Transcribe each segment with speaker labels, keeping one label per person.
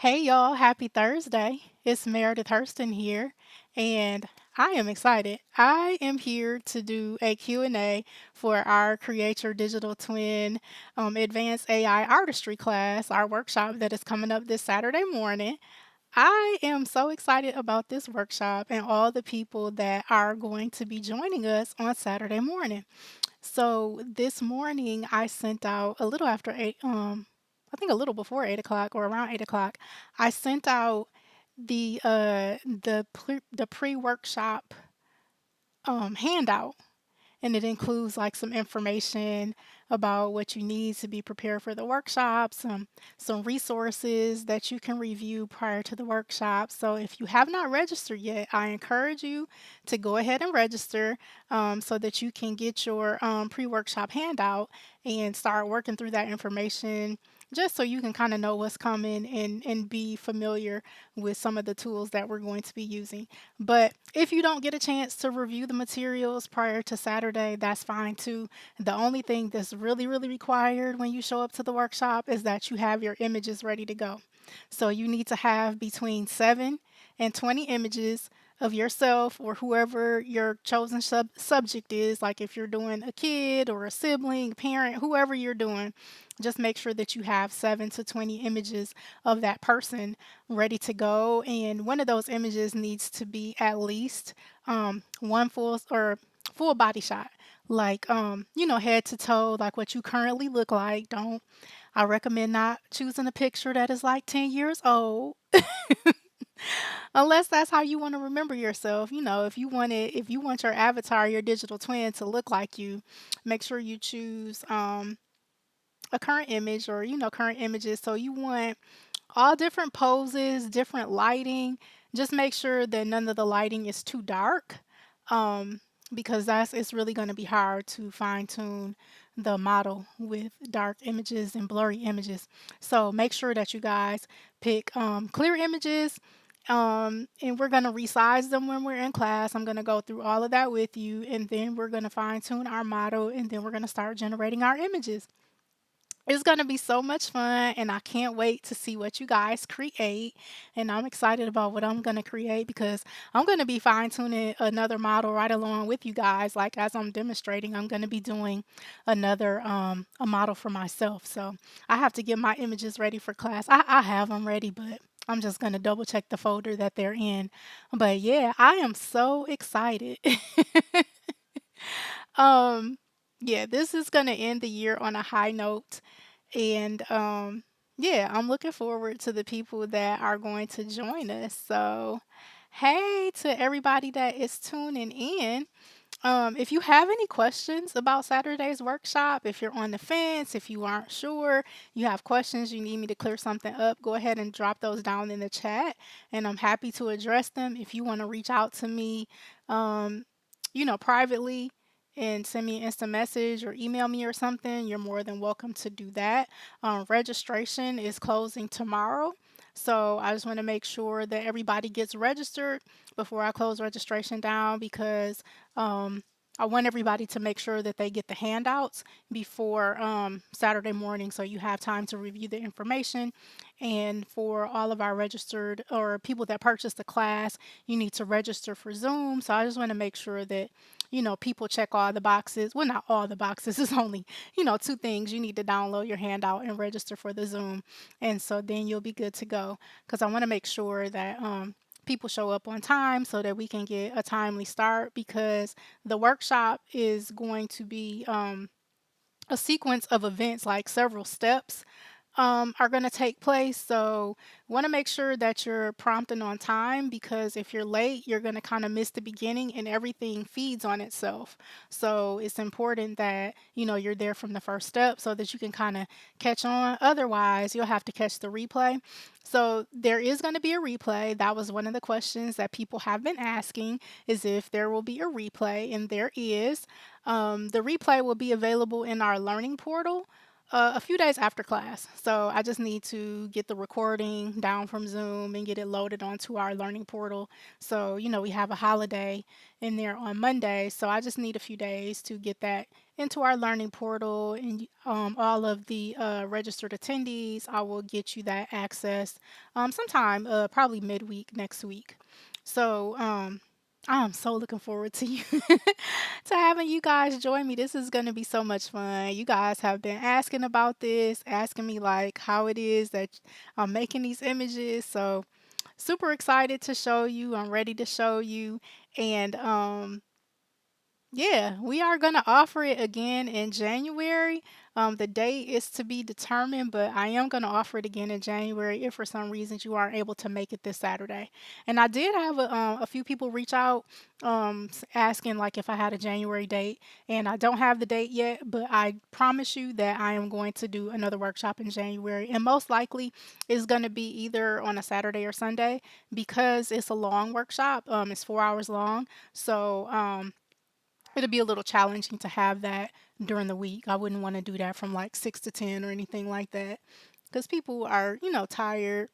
Speaker 1: Hey y'all, happy Thursday. It's Meredith Hurston here, and I am excited. I am here to do a Q&A for our Create Your Digital Twin Advanced AI Artistry class, our workshop that is coming up this Saturday morning. I am so excited about this workshop and all the people that are going to be joining us on Saturday morning. So this morning I sent out a little after eight, I think a little before 8 o'clock or around 8 o'clock. I sent out the pre-workshop handout, and it includes like some information about what you need to be prepared for the workshop, some resources that you can review prior to the workshop. So if you have not registered yet, I encourage you to go ahead and register so that you can get your pre-workshop handout and start working through that information just so you can kind of know what's coming and be familiar with some of the tools that we're going to be using. But if you don't get a chance to review the materials prior to Saturday, that's fine too. The only thing that's really required when you show up to the workshop is that you have your images ready to go. So you need to have between 7 and 20 images of yourself or whoever your chosen subject is. Like if you're doing a kid or a sibling, parent, whoever you're doing, just make sure that you have 7 to 20 images of that person ready to go. And one of those images needs to be at least one full body shot, like head to toe, like what you currently look like. Don't I recommend not choosing a picture that is like 10 years old unless that's how you want to remember yourself. If you want your avatar, your digital twin to look like you, make sure you choose a current image or current images. So you want all different poses, different lighting. Just make sure that none of the lighting is too dark, um, because it's really going to be hard to fine tune the model with dark images and blurry images. So make sure that you guys pick clear images. And we're going to resize them when we're in class. I'm going to go through all of that with you, and then we're going to fine tune our model, and then we're going to start generating our images. It's going to be so much fun, and I can't wait to see what you guys create. And I'm excited about what I'm going to create because I'm going to be fine tuning another model right along with you guys. Like as I'm demonstrating, I'm going to be doing another a model for myself. So I have to get my images ready for class. I have them ready, but I'm just going to double check the folder that they're in. But yeah, I am so excited. um, yeah, this is going to end the year on a high note. And yeah, I'm looking forward to the people that are going to join us. So, hey to everybody that is tuning in. If you have any questions about Saturday's workshop, if you're on the fence, if you aren't sure, you have questions, you need me to clear something up, go ahead and drop those down in the chat, and I'm happy to address them. If you want to reach out to me, um, privately and send me an instant message or email me or something, you're more than welcome to do that. Registration is closing tomorrow. So I just want to make sure that everybody gets registered before I close registration down because um, I want everybody to make sure that they get the handouts before Saturday morning so you have time to review the information. And for all of our registered or people that purchase the class, you need to register for Zoom. So I just want to make sure that people check all the boxes. Well, not all the boxes. It's only, two things. You need to download your handout and register for the Zoom. And so then you'll be good to go because I want to make sure that people show up on time so that we can get a timely start because the workshop is going to be a sequence of events, like several steps are going to take place. So, want to make sure that you're prompting on time because if you're late, you're going to kind of miss the beginning and everything feeds on itself. So, it's important that you're there from the first step so that you can kind of catch on. Otherwise, you'll have to catch the replay. So, there is going to be a replay. That was one of the questions that people have been asking is if there will be a replay, and there is. The replay will be available in our learning portal a few days after class. So I just need to get the recording down from Zoom and get it loaded onto our learning portal. So, we have a holiday in there on Monday. So I just need a few days to get that into our learning portal, and all of the registered attendees, I will get you that access sometime, probably midweek next week. So, I'm so looking forward to you to having you guys join me. This is going to be so much fun. You guys have been asking about this, asking me like how it is that I'm making these images. So, super excited to show you. I'm ready to show you. And yeah, we are going to offer it again in January. The date is to be determined, but I am going to offer it again in January if for some reason you aren't able to make it this Saturday. And I did have a few people reach out asking like if I had a January date, and I don't have the date yet, but I promise you that I am going to do another workshop in January, and most likely it's going to be either on a Saturday or Sunday because it's a long workshop. It's 4 hours long, so it'll be a little challenging to have that during the week. I wouldn't want to do that from like 6 to 10 or anything like that because people are, tired.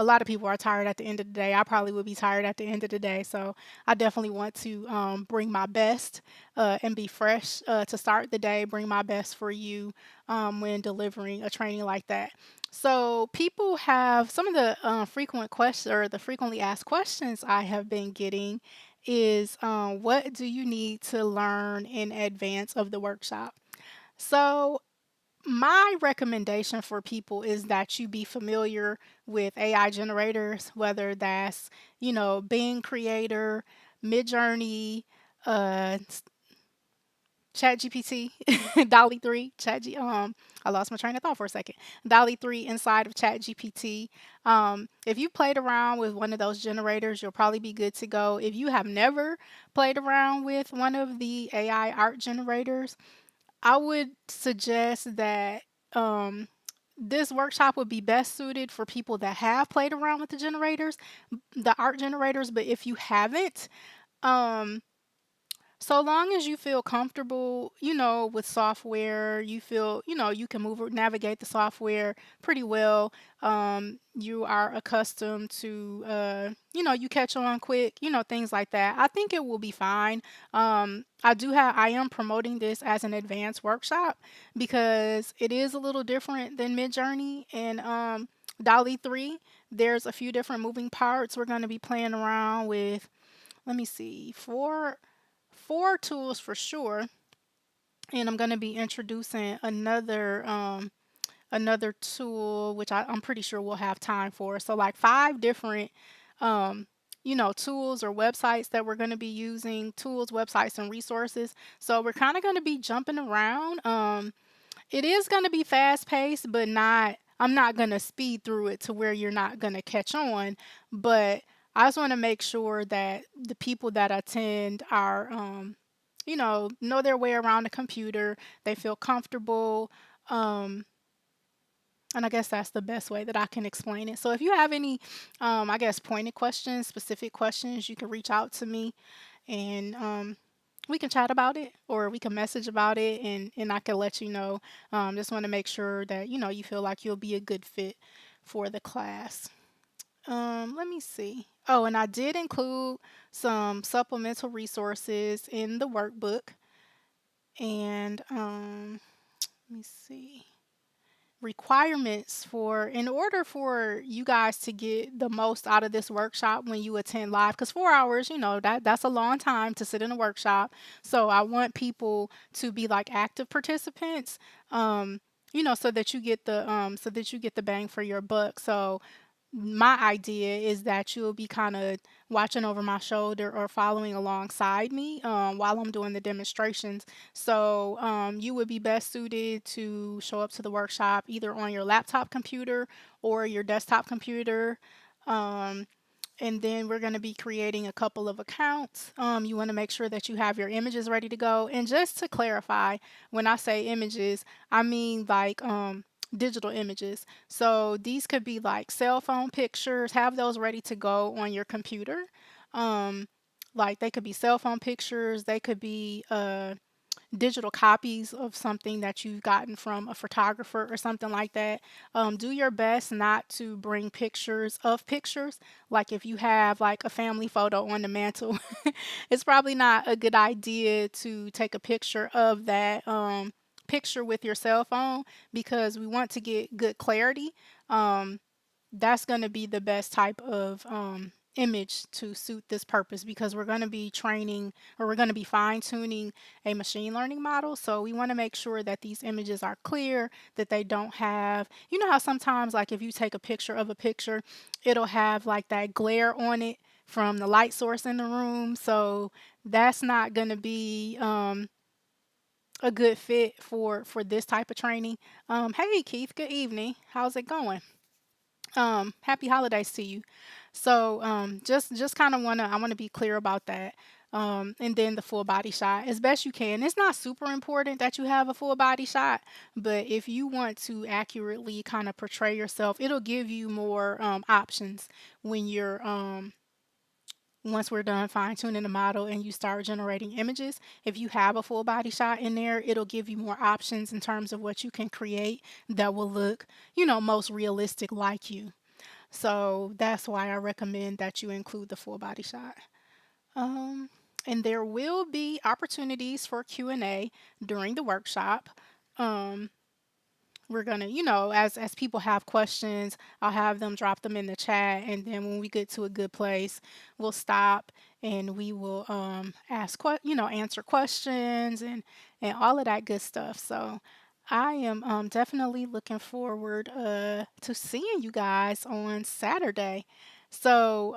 Speaker 1: A lot of people are tired at the end of the day. I probably would be tired at the end of the day. So I definitely want to bring my best and be fresh to start the day, bring my best for you when delivering a training like that. So people have some of the frequent questions or the frequently asked questions I have been getting is what do you need to learn in advance of the workshop? So, my recommendation for people is that you be familiar with AI generators, whether that's, Bing Creator, Midjourney, uh, ChatGPT, Dolly 3, I lost my train of thought for a second. Dolly 3 inside of ChatGPT. If you played around with one of those generators, you'll probably be good to go. If you have never played around with one of the AI art generators, I would suggest that um, this workshop would be best suited for people that have played around with the generators, the art generators. But if you haven't, um, so long as you feel comfortable, with software, you feel, you can navigate the software pretty well. You are accustomed to, you catch on quick, things like that. I think it will be fine. I am promoting this as an advanced workshop because it is a little different than Midjourney and Dolly 3. There's a few different moving parts. We're going to be playing around with, let me see, four tools for sure, and I'm going to be introducing another tool which I'm pretty sure we'll have time for. So like five different tools or websites that we're going to be using, tools, websites, and resources. So we're kind of going to be jumping around. It is going to be fast paced, but not, I'm not going to speed through it to where you're not going to catch on. But I just want to make sure that the people that attend are, know their way around the computer. They feel comfortable. Um, and I guess that's the best way that I can explain it. So if you have any, I guess, pointed questions, specific questions, you can reach out to me, and we can chat about it or we can message about it, and I can let you know. Just want to make sure that, you feel like you'll be a good fit for the class. Let me see. Oh, and I did include some supplemental resources in the workbook. And let me see. Requirements for in order for you guys to get the most out of this workshop when you attend live, because 4 hours, that's a long time to sit in a workshop. So I want people to be like active participants, um so that you get the bang for your buck. So my idea is that you'll be kind of watching over my shoulder or following alongside me while I'm doing the demonstrations. So you would be best suited to show up to the workshop either on your laptop computer or your desktop computer. Um, and then we're going to be creating a couple of accounts. You want to make sure that you have your images ready to go. And just to clarify, when I say images, I mean like digital images. So these could be like cell phone pictures, have those ready to go on your computer. Um, like they could be cell phone pictures, they could be digital copies of something that you've gotten from a photographer or something like that, do your best not to bring pictures of pictures. Like if you have like a family photo on the mantle, it's probably not a good idea to take a picture of that picture with your cell phone because we want to get good clarity. Um, that's going to be the best type of image to suit this purpose because we're going to be training or we're going to be fine tuning a machine learning model. So we want to make sure that these images are clear, that they don't have, you know, how sometimes, like if you take a picture of a picture, it'll have like that glare on it from the light source in the room. So that's not going to be a good fit for this type of training. Hey Keith, good evening. How's it going? Happy holidays to you. So just kind of wanna I want to be clear about that. And then the full body shot as best you can. It's not super important that you have a full body shot, but if you want to accurately kind of portray yourself, it'll give you more options when you're once we're done fine tuning the model and you start generating images. If you have a full body shot in there, it'll give you more options in terms of what you can create that will look, you know, most realistic like you. So that's why I recommend that you include the full body shot. Um, and there will be opportunities for Q&A during the workshop. Um, we're gonna, you know, as people have questions, I'll have them drop them in the chat, and then when we get to a good place, we'll stop and we will you know, answer questions and all of that good stuff. So I am definitely looking forward to seeing you guys on Saturday. So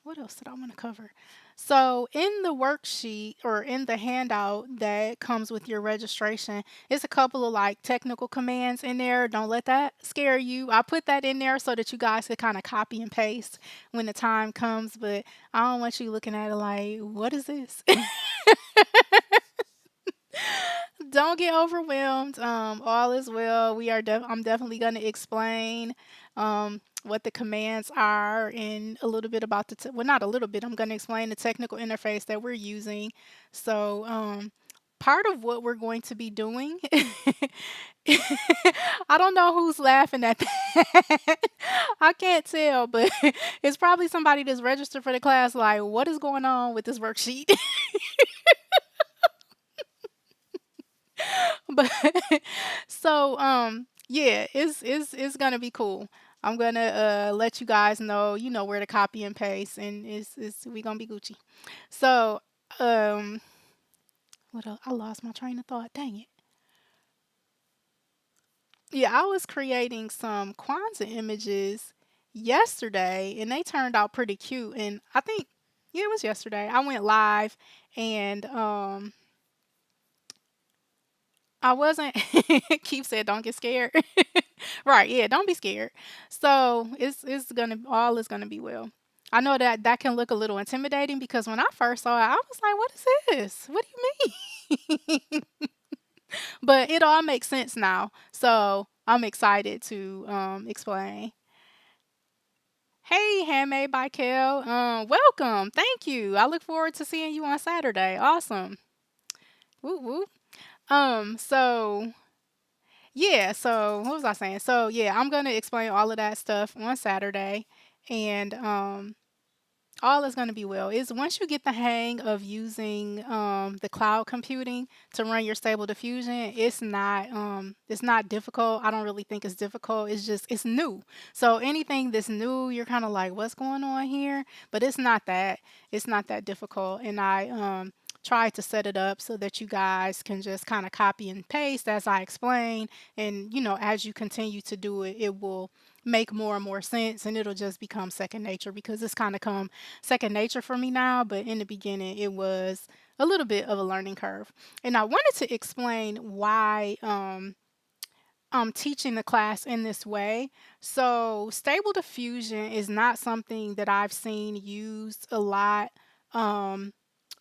Speaker 1: what else did I want to cover? So, in the worksheet or in the handout that comes with your registration, it's a couple of like technical commands in there. Don't let that scare you. I put that in there so that you guys could kind of copy and paste when the time comes, but I don't want you looking at it like, what is this? Don't get overwhelmed. All is well. I'm definitely going to explain what the commands are and a little bit about well, not a little bit. I'm going to explain the technical interface that we're using. So, part of what we're going to be doing, I don't know who's laughing at that. I can't tell, but it's probably somebody that's registered for the class. Like, what is going on with this worksheet? But so yeah, it's gonna be cool. I'm gonna let you guys know, you know, where to copy and paste, and it's we gonna be Gucci. So um what else? I lost my train of thought. Dang it. Yeah, I was creating some Kwanzaa images yesterday, and they turned out pretty cute. And I think yeah, it was yesterday. I went live, and I wasn't. Keith said, "Don't get scared." Right? Yeah, don't be scared. So it's gonna all is gonna be well. I know that that can look a little intimidating because when I first saw it, I was like, "What is this? What do you mean?" But it all makes sense now. So I'm excited to explain. Hey, Handmade by Kel. Welcome. Thank you. I look forward to seeing you on Saturday. Awesome. Woo woo. So yeah, so what was I saying? So yeah, I'm gonna explain all of that stuff on Saturday, and all is gonna be well. Is once you get the hang of using the cloud computing to run your Stable Diffusion, it's not difficult. I don't really think it's difficult. It's just it's new. So anything that's new, you're kind of like, what's going on here? But it's not that. It's not that difficult, and I try to set it up so that you guys can just kind of copy and paste as I explain. And, you know, as you continue to do it, it will make more and more sense and it'll just become second nature because it's kind of come second nature for me now. But in the beginning, it was a little bit of a learning curve. And I wanted to explain why I'm teaching the class in this way. So, Stable Diffusion is not something that I've seen used a lot um,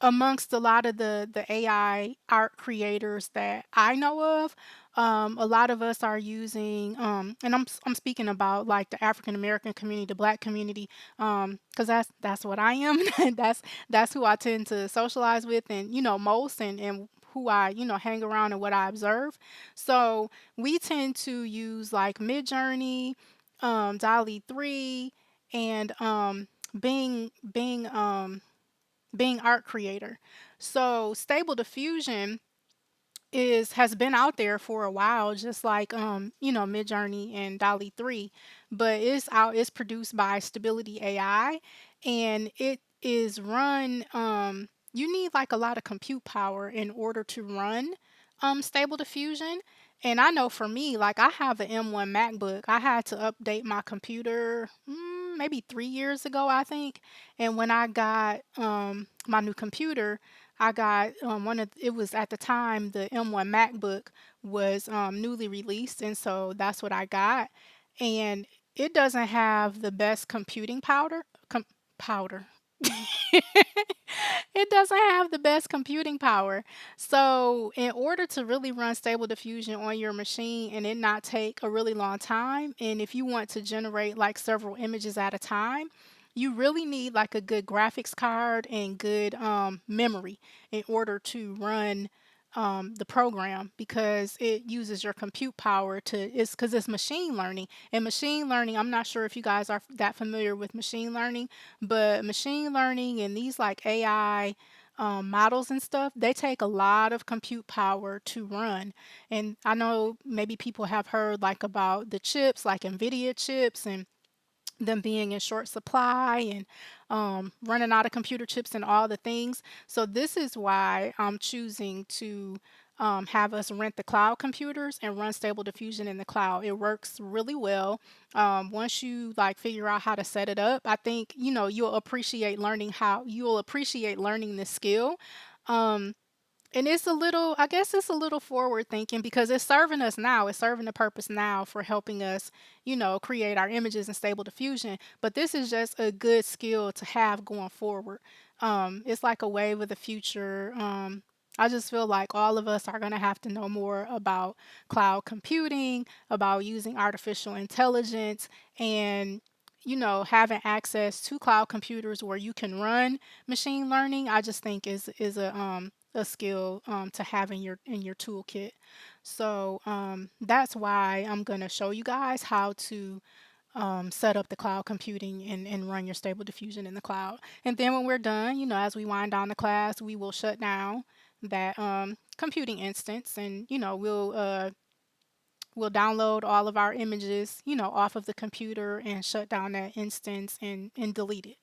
Speaker 1: amongst a lot of the AI art creators that I know of. A lot of us are using, and I'm speaking about like the African American community, the Black community, because that's what I am. that's who I tend to socialize with, and you know most, and who I, hang around and what I observe. So we tend to use like Midjourney, Dolly 3, and Bing Art Creator. So Stable Diffusion has been out there for a while, just like Midjourney and Dolly 3, but it's produced by Stability AI, and it is run you need like a lot of compute power in order to run Stable Diffusion. And I know for me, like I have an M1 MacBook. I had to update my computer maybe 3 years ago, I think. And when I got my new computer, I got it was at the time the M1 MacBook was newly released, and so that's what I got. And it doesn't have the best computing powder. It doesn't have the best computing power. So, in order to really run Stable Diffusion on your machine and it not take a really long time, and if you want to generate like several images at a time, you really need like a good graphics card and good memory in order to run the program, because it uses your compute power it's because it's machine learning. And machine learning, I'm not sure if you guys are that familiar with machine learning, but machine learning and these like AI models and stuff, they take a lot of compute power to run. And I know maybe people have heard like about the chips, like NVIDIA chips, and them being in short supply and running out of computer chips and all the things. So this is why I'm choosing to have us rent the cloud computers and run Stable Diffusion in the cloud. It works really well. Once you like figure out how to set it up, I think you'll appreciate learning the skill. Um, and it's a little, I guess it's a little forward thinking because it's serving us now. It's serving the purpose now for helping us, create our images in Stable Diffusion. But this is just a good skill to have going forward. It's like a wave of the future. I just feel like all of us are going to have to know more about cloud computing, about using artificial intelligence, and having access to cloud computers where you can run machine learning. I just think is a skill to have in your toolkit. So that's why I'm gonna show you guys how to set up the cloud computing and run your Stable Diffusion in the cloud. And then when we're done, as we wind down the class, we will shut down that computing instance, and we'll download all of our images, off of the computer and shut down that instance and delete it.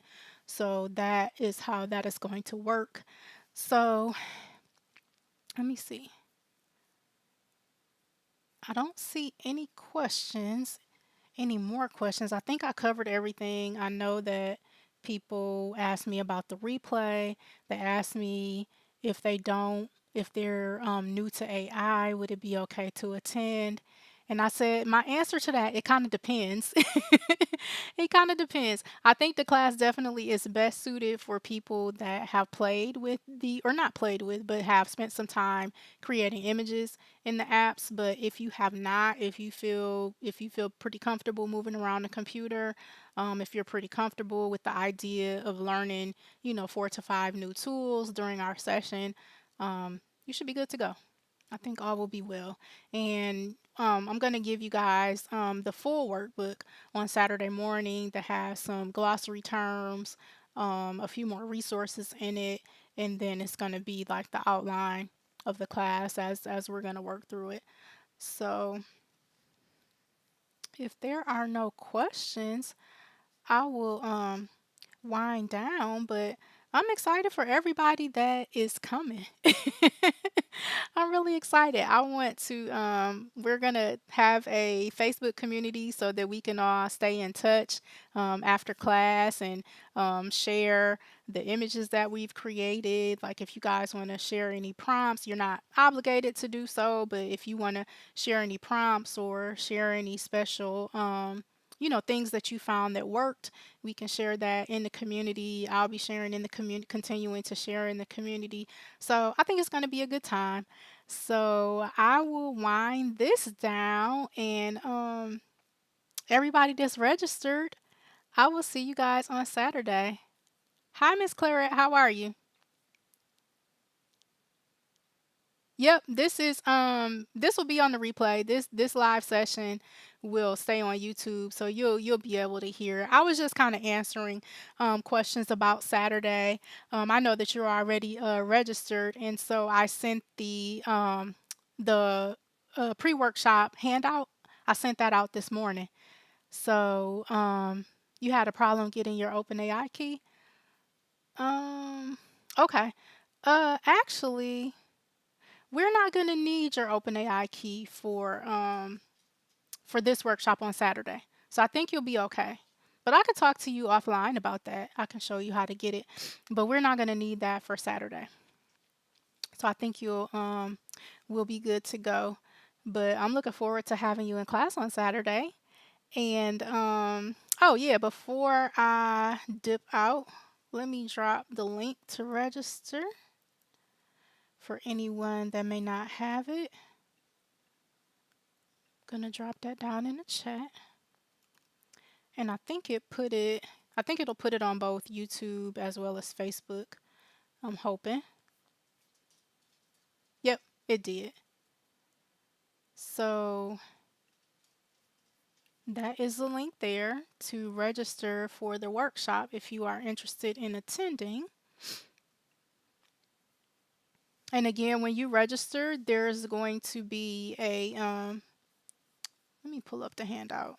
Speaker 1: So that is how that is going to work. So let me see. I don't see any questions, any more questions. I think I covered everything. I know that people ask me about the replay. They ask me if they're new to AI, would it be okay to attend? And I said, my answer to that, it kind of depends. It kind of depends. I think the class definitely is best suited for people that have played with or not played with, but have spent some time creating images in the apps. But if you have not, if you feel pretty comfortable moving around the computer, if you're pretty comfortable with the idea of learning, 4 to 5 new tools during our session, you should be good to go. I think all will be well. And I'm going to give you guys the full workbook on Saturday morning that has some glossary terms, a few more resources in it, and then it's going to be like the outline of the class as we're going to work through it. So if there are no questions, I will wind down, but I'm excited for everybody that is coming. I'm really excited. We're going to have a Facebook community so that we can all stay in touch after class and share the images that we've created. Like if you guys want to share any prompts, you're not obligated to do so, but if you want to share any prompts or share any special, things that you found that worked, we can share that in the community. I'll be sharing in the community, continuing to share in the community. So I think it's going to be a good time. So I will wind this down, and everybody that's registered, I will see you guys on Saturday. Hi, Miss Claret. How are you? Yep, this will be on the replay. This live session will stay on YouTube, so you'll be able to hear. I was just kind of answering questions about Saturday. I know that you're already registered, and so I sent the pre-workshop handout. I sent that out this morning. So you had a problem getting your OpenAI key. Um, okay. Actually, we're not gonna need your OpenAI key for this workshop on Saturday. So I think you'll be okay. But I could talk to you offline about that. I can show you how to get it. But we're not gonna need that for Saturday. So I think you'll will be good to go. But I'm looking forward to having you in class on Saturday. And oh yeah, before I dip out, let me drop the link to register for anyone that may not have it. Gonna drop that down in the chat. And I think it'll put it on both YouTube as well as Facebook. I'm hoping. Yep, it did. So that is the link there to register for the workshop if you are interested in attending. And again, when you register, there's going to be a, let me pull up the handout.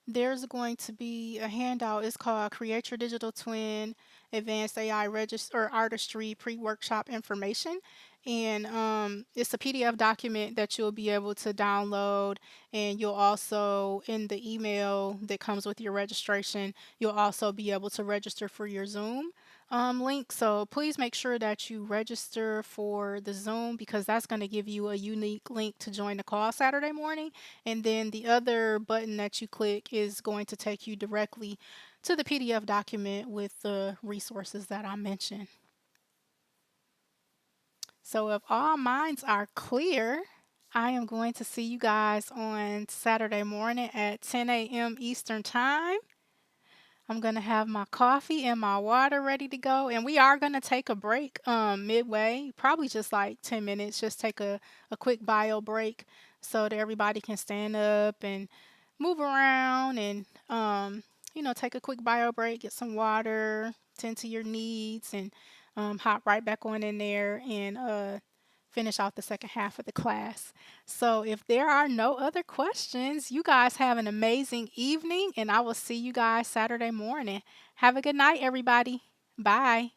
Speaker 1: There's going to be a handout. It's called Create Your Digital Twin Advanced AI Register or Artistry Pre-Workshop Information. And it's a PDF document that you'll be able to download. And you'll also, in the email that comes with your registration, you'll also be able to register for your Zoom link. So please make sure that you register for the Zoom because that's going to give you a unique link to join the call Saturday morning. And then the other button that you click is going to take you directly to the PDF document with the resources that I mentioned. So if all minds are clear, I am going to see you guys on Saturday morning at 10 a.m. Eastern Time. I'm going to have my coffee and my water ready to go. And we are going to take a break midway, probably just like 10 minutes, just take a quick bio break so that everybody can stand up and move around and, take a quick bio break, get some water, tend to your needs, and hop right back on in there and finish out the second half of the class. So if there are no other questions, you guys have an amazing evening and I will see you guys Saturday morning. Have a good night, everybody. Bye.